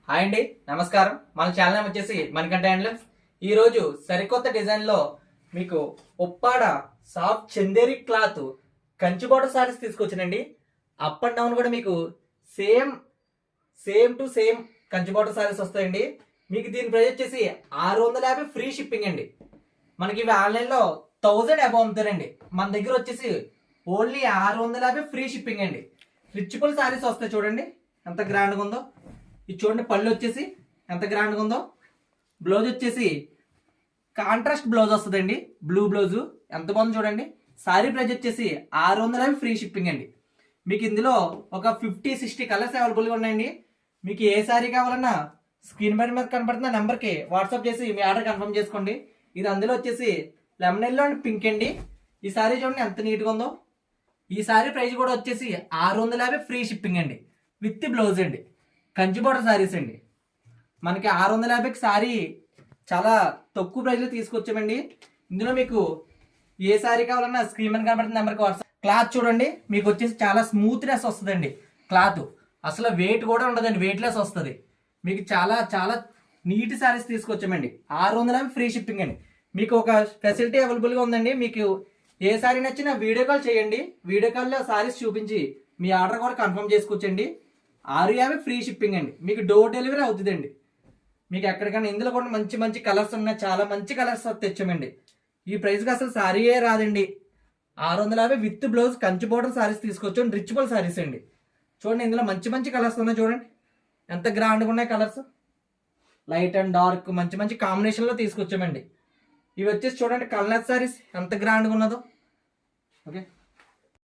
Hi అండి, నమస్కారం. మన ఛానల్ వచ్చేసి మణికంఠ హ్యాండ్లూమ్స్. ఈరోజు సరికొత్త డిజైన్లో మీకు Uppada soft Chanderi cloth Kanchi border sarees తీసుకొచ్చానండి. అప్ అండ్ డౌన్ కూడా మీకు same to same Kanchi border sarees వస్తాయండి. మీకు దీని ప్రైస్ వచ్చేసి 650 ఫ్రీ షిప్పింగ్ అండి. మనకి ఇవి ఆన్లైన్లో 1000 అబౌవ్ అమ్ముతారండి. మన దగ్గర వచ్చేసి ఓన్లీ 650 ఫ్రీ షిప్పింగ్ అండి. రిచ్బుల్ సారీస్ వస్తాయి చూడండి ఎంత గ్రాండ్గా ఉందో. ఇది చూడండి, పళ్ళు వచ్చేసి ఎంత గ్రాండ్గా ఉందో. బ్లౌజ్ వచ్చేసి కాంట్రాస్ట్ బ్లౌజ్ వస్తుందండి, బ్లూ బ్లౌజు ఎంత బాగుంది చూడండి. సారీ ప్రైస్ వచ్చేసి 650 ఫ్రీ షిప్పింగ్ అండి. మీకు ఇందులో ఒక 50-60 కలర్స్ అవైలబుల్గా ఉన్నాయండి. మీకు ఏ సారీ కావాలన్నా స్క్రీన్ పైన మీద కనపడుతున్న నెంబర్కి వాట్సాప్ చేసి మీ ఆర్డర్ కన్ఫర్మ్ చేసుకోండి. ఇది అందులో వచ్చేసి లెమన్ ఎల్లో అండ్ పింక్ అండి. ఈ సారీ చూడండి ఎంత నీట్గా ఉందో. ఈ సారీ ప్రైస్ కూడా వచ్చేసి 650 ఫ్రీ షిప్పింగ్ అండి, విత్ బ్లౌజ్ అండి. కంచి బోర్డర్ సారీస్ అండి. మనకి 650కి సారీ చాలా తక్కువ ప్రైస్లో తీసుకొచ్చామండి. ఇందులో మీకు ఏ సారీ కావాలన్నా స్క్రీన్ మీద కనబడుతున్న నెంబర్కి వాట్సాప్. క్లాత్ చూడండి, మీకు వచ్చేసి చాలా స్మూత్నెస్ వస్తుందండి. క్లాత్ అసలు వెయిట్ కూడా ఉండదండి, వెయిట్లెస్ వస్తుంది. మీకు చాలా చాలా నీట్ సారీస్ తీసుకొచ్చామండి. 650 ఫ్రీ షిప్పింగ్ అండి. మీకు ఒక ఫెసిలిటీ అవైలబుల్గా ఉందండి. మీకు ఏ సారీ నచ్చినా వీడియో కాల్ చేయండి. వీడియో కాల్లో సారీస్ చూపించి మీ ఆర్డర్ కూడా కన్ఫర్మ్ చేసుకోవచ్చండి. 650 ఫ్రీ షిప్పింగ్ అండి. మీకు డోర్ డెలివరీ అవుతుందండి. మీకు ఎక్కడికైనా ఇందులో కూడా మంచి మంచి కలర్స్ ఉన్నాయి, చాలా మంచి కలర్స్ తెచ్చామండి. ఈ ప్రైస్కి అసలు సారీయే రాదండి. 650 with blouse Kanchi border saris తీసుకొచ్చాం, రిచ్బుల్ సారీస్ అండి. చూడండి, ఇందులో మంచి మంచి కలర్స్ ఉన్నాయి చూడండి ఎంత గ్రాండ్గా ఉన్నాయి కలర్స్. లైట్ అండ్ డార్క్ మంచి మంచి కాంబినేషన్లో తీసుకొచ్చామండి. ఇవి వచ్చేసి చూడండి కల్నత్ సారీస్ ఎంత గ్రాండ్గా ఉన్నదో. ఓకే.